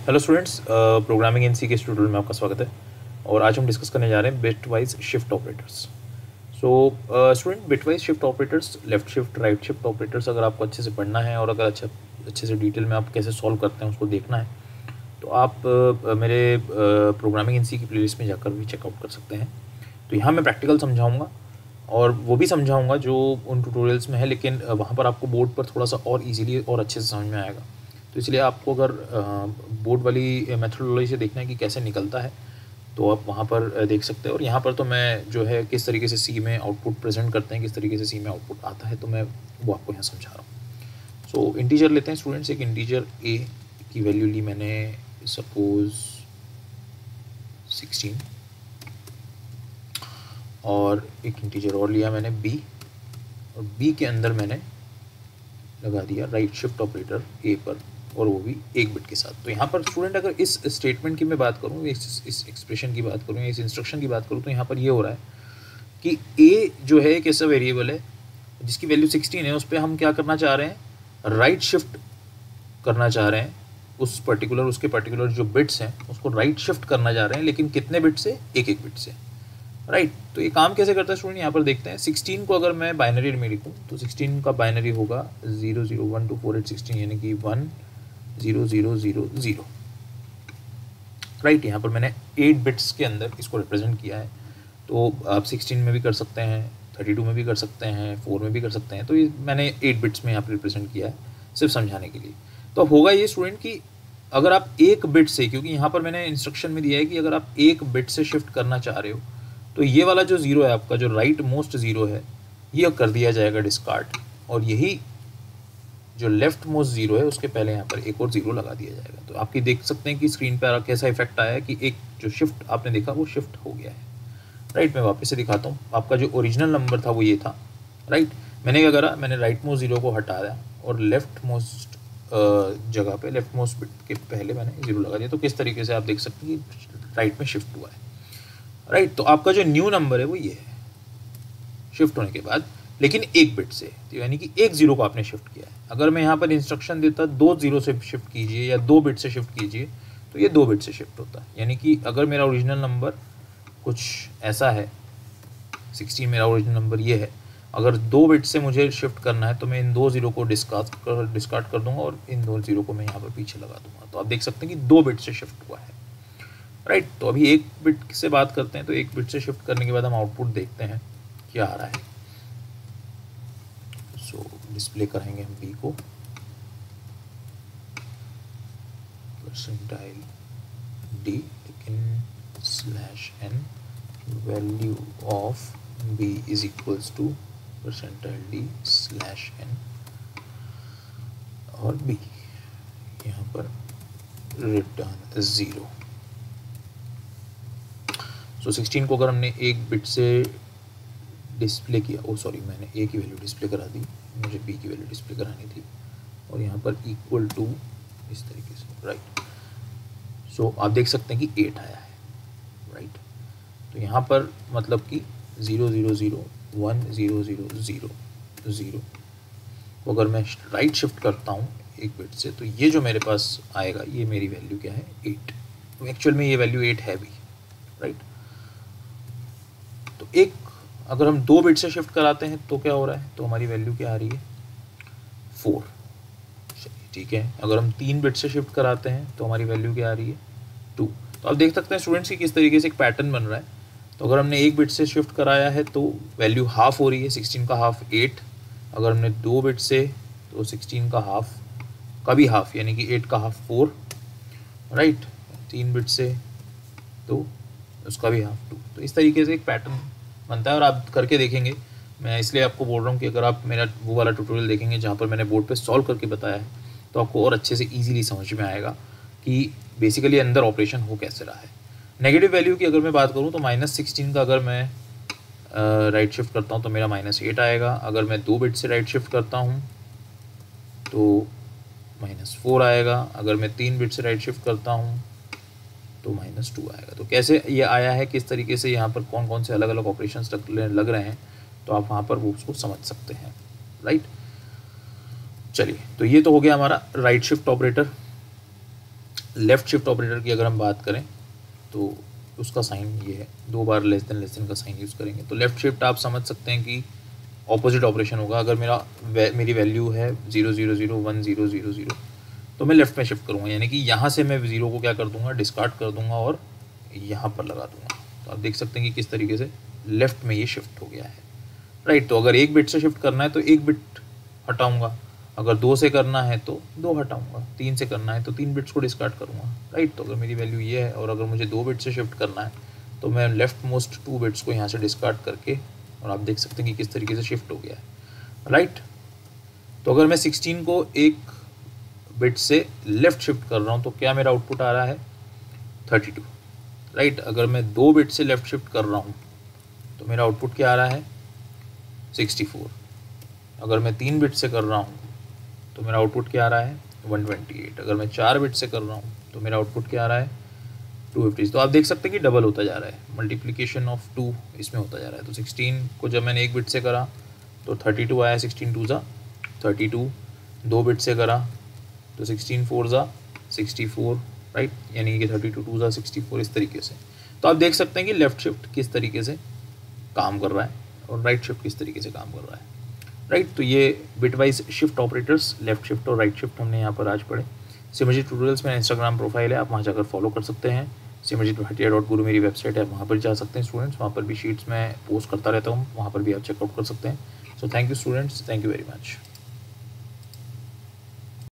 Hello students, programming in सी के tutorial में आपका स्वागत है। और आज हम डिस्कस करने जा रहे हैं bit wise shift operators. So student, bit wise shift operators, left shift right shift operators अगर आपको अच्छे से पढ़ना है और अगर अच्छे से डिटेल में आप कैसे सॉल्व करते हैं उसको देखना है तो आप मेरे प्रोग्रामिंग इन सी की प्लेलिस्ट में जाकर भी चेकआउट कर सकते हैं। तो यहाँ मैं प्रैक्टिकल समझाऊँगा और वो भी समझाऊँगा जो उन ट्यूटोरियल्स में है, लेकिन वहाँ पर आपको बोर्ड पर थोड़ा सा और ईजिली और अच्छे से समझ में आएगा। तो इसलिए आपको अगर बोर्ड वाली मेथडोलॉजी से देखना है कि कैसे निकलता है तो आप वहाँ पर देख सकते हैं। और यहाँ पर तो मैं जो है किस तरीके से सी में आउटपुट प्रेजेंट करते हैं, किस तरीके से सी में आउटपुट आता है, तो मैं वो आपको यहाँ समझा रहा हूँ। सो इंटीजर लेते हैं स्टूडेंट्स। एक इंटीजर ए की वैल्यू ली मैंने सपोज 16 और एक इंटीजर और लिया मैंने बी, और बी के अंदर मैंने लगा दिया राइट शिफ्ट ऑपरेटर ए पर, और वो भी एक बिट के साथ। तो यहाँ पर स्टूडेंट अगर इस स्टेटमेंट की मैं बात करूँ, इस एक्सप्रेशन की बात करूँ या इस इंस्ट्रक्शन की बात करूँ, तो यहाँ पर ये हो रहा है कि ए जो है एक ऐसा वेरिएबल है जिसकी वैल्यू 16 है, उस पर हम क्या करना चाह रहे हैं, राइट शिफ्ट करना चाह रहे हैं। उसके पर्टिकुलर जो बिट्स हैं उसको राइट शिफ्ट करना चाह रहे हैं, लेकिन कितने बिट से, एक एक बिट से, राइट। तो ये काम कैसे करता है स्टूडेंट, यहाँ पर देखते हैं। 16 को अगर मैं बाइनरी में लिखूँ तो 16 का बाइनरी होगा 00124816, यानी कि 10000, राइट। यहाँ पर मैंने 8 बिट्स के अंदर इसको रिप्रेजेंट किया है। तो आप 16 में भी कर सकते हैं, 32 में भी कर सकते हैं, 4 में भी कर सकते हैं। तो ये मैंने 8 बिट्स में यहाँ पर रिप्रेजेंट किया है सिर्फ समझाने के लिए। तो अब होगा ये स्टूडेंट कि अगर आप एक बिट से, क्योंकि यहाँ पर मैंने इंस्ट्रक्शन में दिया है कि अगर आप एक बिट से शिफ्ट करना चाह रहे हो तो ये वाला जो ज़ीरो है आपका, जो राइट मोस्ट ज़ीरो है, ये कर दिया जाएगा डिस्कार्ड, और यही जो लेफ्ट मोस्ट ज़ीरो है उसके पहले यहाँ पर एक और ज़ीरो लगा दिया जाएगा। तो आपकी देख सकते हैं कि स्क्रीन पर कैसा इफेक्ट आया है कि एक जो शिफ्ट आपने देखा वो शिफ्ट हो गया है, राइट। मैं वापस से दिखाता हूँ। आपका जो ओरिजिनल नंबर था वो ये था, राइट। मैंने क्या करा, मैंने राइट मोस्ट ज़ीरो को हटाया और लेफ्ट मोस्ट जगह पे, लेफ्ट मोस्ट बिट के पहले मैंने ज़ीरो लगा दिया। तो किस तरीके से आप देख सकते हैं कि राइट में शिफ्ट हुआ है, राइट। तो आपका जो न्यू नंबर है वो ये है शिफ्ट होने के बाद, लेकिन एक बिट से, तो यानी कि एक ज़ीरो को आपने शिफ्ट किया है। अगर मैं यहाँ पर इंस्ट्रक्शन देता 2 ज़ीरो से शिफ्ट कीजिए या 2 बिट से शिफ्ट कीजिए, तो ये 2 बिट से शिफ्ट होता है। यानी कि अगर मेरा ओरिजिनल नंबर कुछ ऐसा है, 16 मेरा ओरिजिनल नंबर ये है, अगर 2 बिट से मुझे शिफ्ट करना है तो मैं इन 2 ज़ीरो को डिस्कार्ड कर दूंगा और इन 2 ज़ीरो को मैं यहाँ पर पीछे लगा दूंगा। तो आप देख सकते हैं कि 2 बिट से शिफ्ट हुआ है, राइट। तो अभी एक बिट से बात करते हैं। तो एक बिट से शिफ्ट करने के बाद हम आउटपुट देखते हैं क्या आ रहा है। सो डिस्प्ले करेंगे हम बी को, परसेंटाइल डी, लेकिन /n value of B is equals to percentile D /n, और बी यहाँ पर रिटर्न 0। सो 16 को अगर हमने एक बिट से डिस्प्ले किया, सॉरी, मैंने ए की वैल्यू डिस्प्ले करा दी, मुझे बी की वैल्यू डिस्प्ले करानी थी, और यहाँ पर इक्वल टू इस तरीके से, राइट। सो आप देख सकते हैं कि 8 आया है, राइट। तो यहाँ पर मतलब कि 0001000 तो अगर मैं राइट शिफ्ट करता हूँ एक बिट से, तो ये जो मेरे पास आएगा ये मेरी वैल्यू क्या है, 8। तो एक्चुअल में ये वैल्यू 8 है भी, राइट। तो एक अगर हम 2 बिट से शिफ्ट कराते हैं तो क्या हो रहा है, तो हमारी वैल्यू क्या आ रही है, 4। चलिए ठीक है। अगर हम 3 बिट से शिफ्ट कराते हैं तो हमारी वैल्यू क्या आ रही है, 2। तो आप देख सकते हैं स्टूडेंट्स की किस तरीके से एक पैटर्न बन रहा है। तो अगर हमने एक बिट से शिफ्ट कराया है तो वैल्यू हाफ हो रही है, 16 का हाफ 8। अगर हमने 2 बिट से, तो 16 का हाफ का भी हाफ, यानी कि 8 का हाफ 4, राइट। 3 बिट से तो उसका भी हाफ 2। तो इस तरीके से एक पैटर्न बनता है और आप करके देखेंगे। मैं इसलिए आपको बोल रहा हूँ कि अगर आप मेरा वो वाला ट्यूटोरियल देखेंगे जहाँ पर मैंने बोर्ड पे सॉल्व करके बताया है, तो आपको और अच्छे से इजीली समझ में आएगा कि बेसिकली अंदर ऑपरेशन हो कैसे रहा है। नेगेटिव वैल्यू की अगर मैं बात करूँ तो -16 का अगर मैं राइट शिफ्ट करता हूँ तो मेरा -8 आएगा। अगर मैं 2 बिट से राइट शिफ्ट करता हूँ तो -4 आएगा। अगर मैं 3 बिट से राइट शिफ्ट करता हूँ तो -2 आएगा। तो कैसे ये आया है, किस तरीके से यहाँ पर कौन कौन से अलग अलग ऑपरेशंस लग रहे हैं, तो आप वहाँ पर वो उसको समझ सकते हैं, राइट। चलिए, तो ये तो हो गया हमारा right shift operator. Left shift operator की अगर हम बात करें तो उसका साइन ये है, 2 बार लेस देन का साइन यूज़ करेंगे। तो लेफ़्ट शिफ्ट आप समझ सकते हैं कि ऑपोजिट ऑपरेशन होगा। अगर मेरी वैल्यू है 0 0 0 1 0 0 0 तो मैं लेफ़्ट में शिफ्ट करूँगा, यानी कि यहाँ से मैं 0 को क्या कर दूँगा, डिस्कार्ड कर दूँगा और यहाँ पर लगा दूँगा। तो आप देख सकते हैं कि किस तरीके से लेफ़्ट में ये शिफ्ट हो गया है, राइट। तो अगर 1 बिट से शिफ्ट करना है तो 1 बिट हटाऊँगा, अगर 2 से करना है तो 2 हटाऊँगा, 3 से करना है तो 3 बिट्स को डिस्कार्ड करूँगा, राइट। तो अगर मेरी वैल्यू ये है और अगर मुझे 2 बिट से शिफ्ट करना है तो मैं लेफ़्ट मोस्ट 2 बिट्स को यहाँ से डिस्कार्ड करके, और आप देख सकते हैं कि किस तरीके से शिफ्ट हो गया है, राइट। तो अगर मैं 16 को 1 बिट से लेफ़्ट शिफ्ट कर रहा हूँ तो क्या मेरा आउटपुट आ रहा है 32, राइट। अगर मैं 2 बिट से लेफ़्ट शिफ्ट कर रहा हूँ तो मेरा आउटपुट क्या आ रहा है 64। अगर मैं 3 बिट से कर रहा हूँ तो मेरा आउटपुट क्या आ रहा है 128। अगर मैं 4 बिट से कर रहा हूँ तो मेरा आउटपुट क्या आ रहा है 250। तो आप देख सकते हैं कि डबल होता जा रहा है, मल्टीप्लिकेशन ऑफ 2 इसमें होता जा रहा है। तो 16 को जब मैंने 1 बिट से करा तो 32 आया, 16 2 ज़ा 32, 2 बिट से करा तो 16 4 ज़ा 64, राइट, यानी कि 32 2 ज़ा 64, इस तरीके से। तो आप देख सकते हैं कि लेफ़्ट शिफ्ट किस तरीके से काम कर रहा है और राइट शिफ्ट किस तरीके से काम कर रहा है, राइट। तो ये bitwise shift operators, left shift और राइट शिफ्ट हमने यहाँ पर आज पढ़े। सिमरजीत ट्यूटोरियल्स मेरा इंस्टाग्राम प्रोफाइल है, आप वहाँ जाकर फॉलो कर सकते हैं। simrjit.bhatia.guru मेरी वेबसाइट है, वहाँ पर जा सकते हैं स्टूडेंट्स, वहाँ पर भी शीट्स मैं पोस्ट करता रहता हूँ, वहाँ पर भी आप चेकआउट कर सकते हैं। So thank you students, thank you very much.